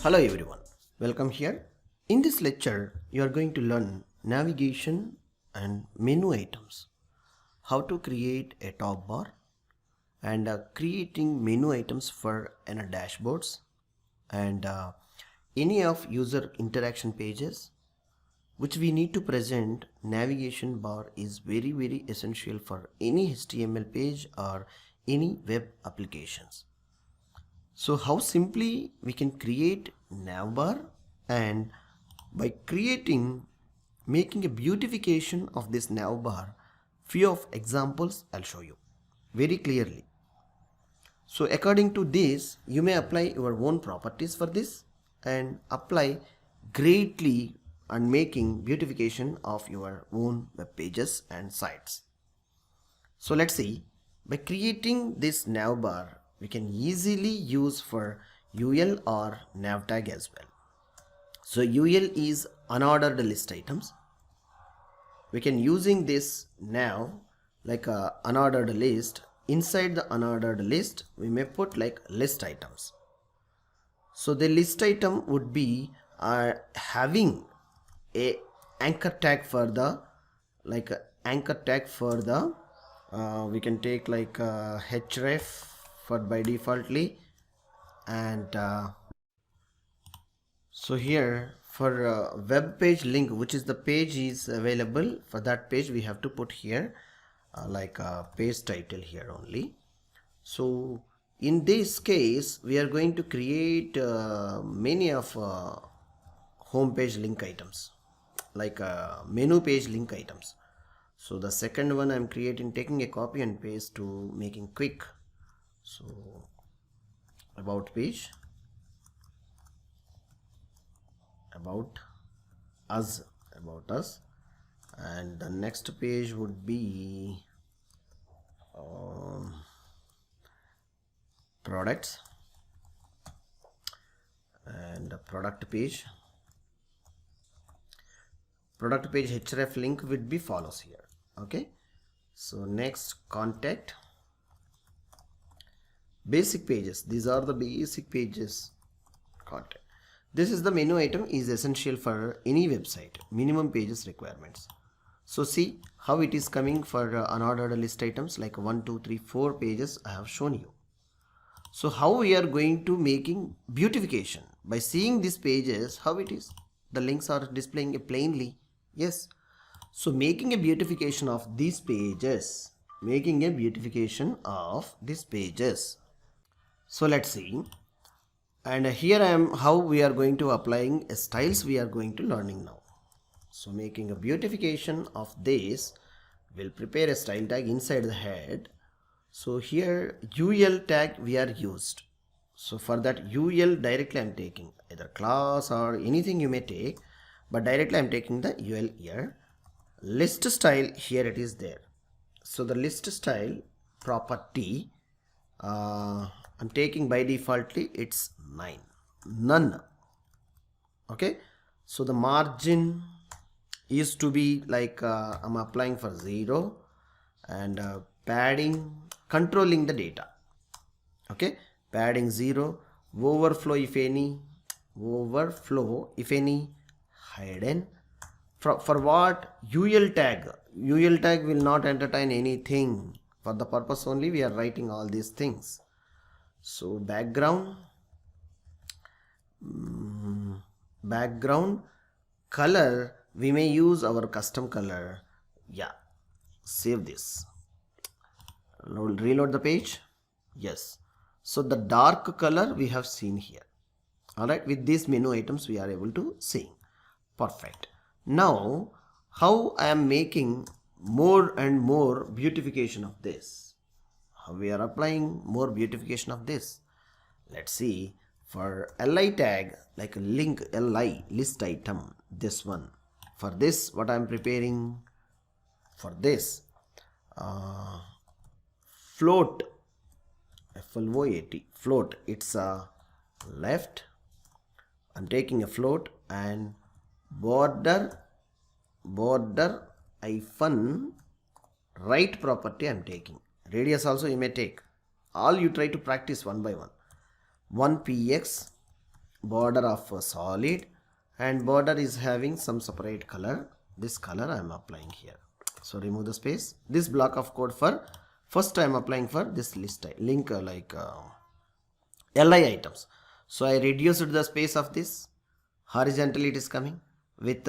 Hello everyone, welcome here. In this lecture, you are going to learn navigation and menu items, how to create a top bar and creating menu items for dashboards and any of user interaction pages which we need to present. Navigation bar is very essential for any HTML page or any web applications. So how simply we can create navbar, and by making a beautification of this navbar, few of examples I'll show you very clearly. So according to this, you may apply your own properties for this and apply greatly on making beautification of your own web pages and sites. So let's see, by creating this navbar, we can easily use for UL or nav tag as well. So UL is unordered list items. We can using this nav like a unordered list. Inside the unordered list, we may put like list items. So the list item would be having a anchor tag for the we can take like href for by defaultly, and so here for web page link, which is the page is available, for that page we have to put here like a page title here only. So in this case we are going to create many of home page link items, like menu page link items. So the second one I'm creating, taking a copy and paste to making quick. So about page, about us, and the next page would be products, and the product page href link would be follows here. Okay, so next contact, basic pages, these are the basic pages content. This is the menu item is essential for any website, minimum pages requirements. So see how it is coming for unordered list items like 1 2 3 4 pages I have shown you. So how we are going to making beautification by seeing these pages, how it is, the links are displaying plainly. Yes, so making a beautification of these pages, so let's see, and here I am how we are going to applying styles we are going to learning now. So making a beautification of this, we'll prepare a style tag inside the head. So here UL tag we are used. So for that UL directly I'm taking either class or anything you may take, but directly I'm taking the UL here. List style, here it is there. So the list style property I'm taking by defaultly it's none. Okay, so the margin is to be like I'm applying for 0, and padding, controlling the data. Okay, padding 0, overflow if any, hidden. For what? UL tag will not entertain anything. For the purpose only we are writing all these things. So background color, we may use our custom color. Yeah, save this, reload the page. Yes, so the dark color we have seen here. All right, with these menu items we are able to see. Perfect. Now how I am making more and more beautification of this, how we are applying more beautification of this. Let's see, for li tag, like a link li list item, this one, for this what I am preparing for this float, float, it's a left, I'm taking a float, and border hyphen right property I'm taking. Radius also you may take. All you try to practice one by one. 1px border of a solid, and border is having some separate color. This color I am applying here. So remove the space. This block of code for first I am applying for this list link li items. So I reduced the space of this. Horizontally it is coming with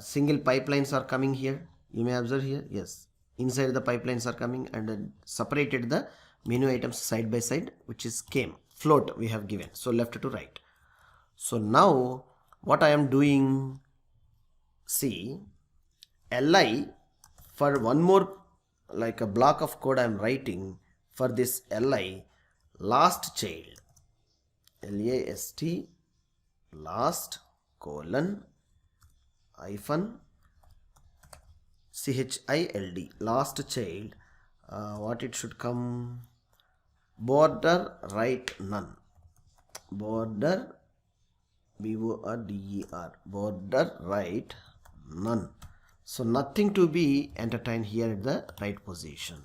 single pipelines are coming here. You may observe here. Yes, inside the pipelines are coming, and separated the menu items side by side, which is came float we have given. So left to right. So now what I am doing, see, li for one more like a block of code I am writing for this li last child, last last colon hyphen child, last child, what it should come, border right none, border border, border right none. So nothing to be entertained here at the right position.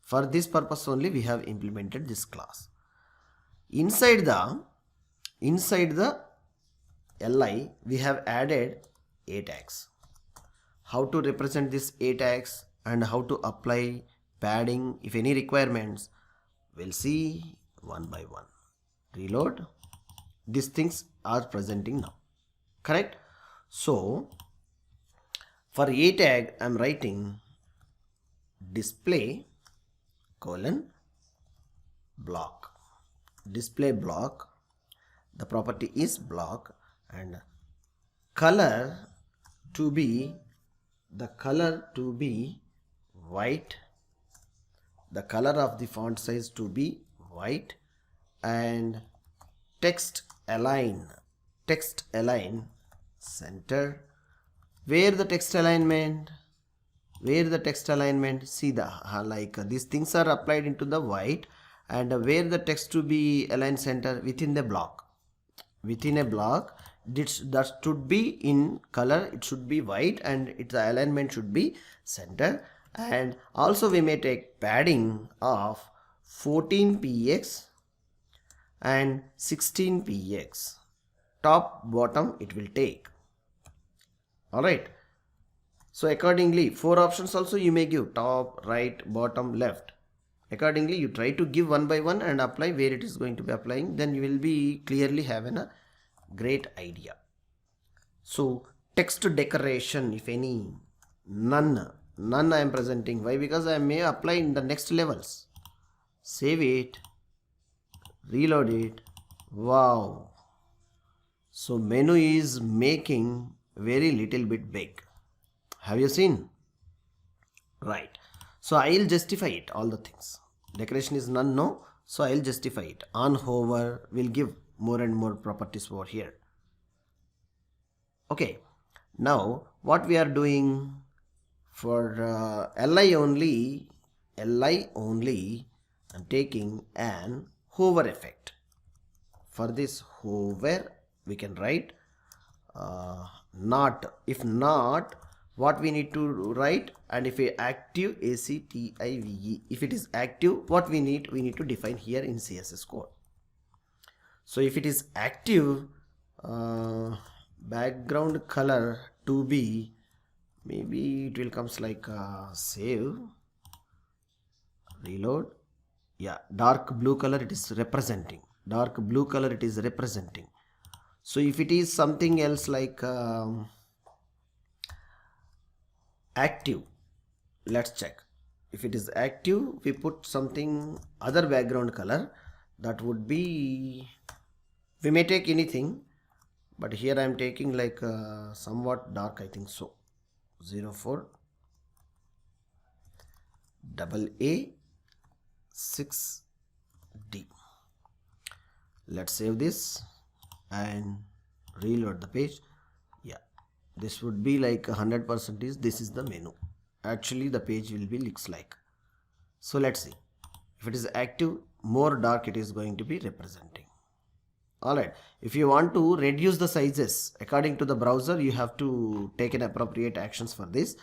For this purpose only we have implemented this class. Inside the li we have added a tags. How to represent this a tags and how to apply padding, if any requirements, we'll see one by one. Reload. These things are presenting now, correct? So for a tag I am writing display colon block, display block, the property is block, and color to be, the color to be white, the color of the font size to be white, and text align center. Where the text alignment, see the like these things are applied into the white, and where the text to be aligned center within the block, within a block, that should be in color, it should be white, and its alignment should be center. And also we may take padding of 14px and 16px, top bottom it will take. Alright, so accordingly 4 options also you may give, top, right, bottom, left. Accordingly you try to give one by one and apply where it is going to be applying, then you will be clearly having a great idea. So text decoration, if any, none I am presenting. Why? Because I may apply in the next levels. Save it, reload it. Wow, so menu is making very little bit big. Have you seen? Right. So I will justify it, all the things. Decoration is none, no. So I will justify it. On hover will give more and more properties over here. Okay. Now what we are doing for li only, I'm taking an hover effect. For this hover we can write not, if not, what we need to write, and if a active, active, if it is active, what we need to define here in CSS code. So if it is active, background color to be, maybe it will comes like save, reload. Yeah, dark blue color it is representing, dark blue color it is representing. So if it is something else like active, let's check. If it is active, we put something other background color, that would be, we may take anything, but here I am taking like somewhat dark, I think so, 04 AA 6D. Let's save this and reload the page. Yeah, this would be like 100%. This is the menu. Actually the page will be looks like. So let's see. If it is active, more dark it is going to be representing. Alright, if you want to reduce the sizes according to the browser, you have to take an appropriate actions for this.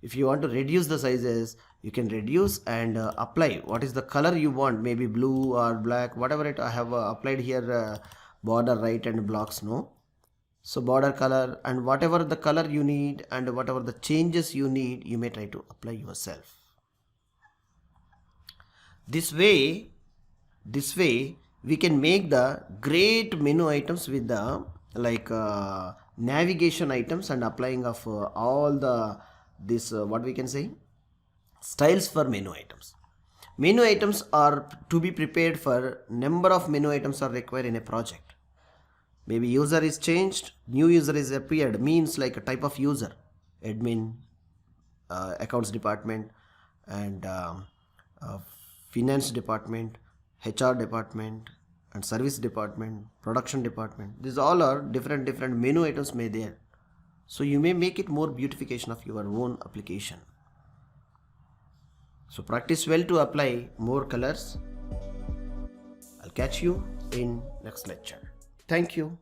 If you want to reduce the sizes, you can reduce and apply what is the color you want, maybe blue or black, whatever it I have applied here border right and blocks no. So border color and whatever the color you need and whatever the changes you need, you may try to apply yourself. This way we can make the great menu items with the navigation items and applying of all the this what we can say styles for menu items. Menu items are to be prepared for number of menu items are required in a project. Maybe user is changed, new user is appeared, means like a type of user, admin, accounts department, and finance department, HR department, and service department, production department. These all are different menu items may there. So you may make it more beautification of your own application. So practice well to apply more colors. I'll catch you in next lecture. Thank you.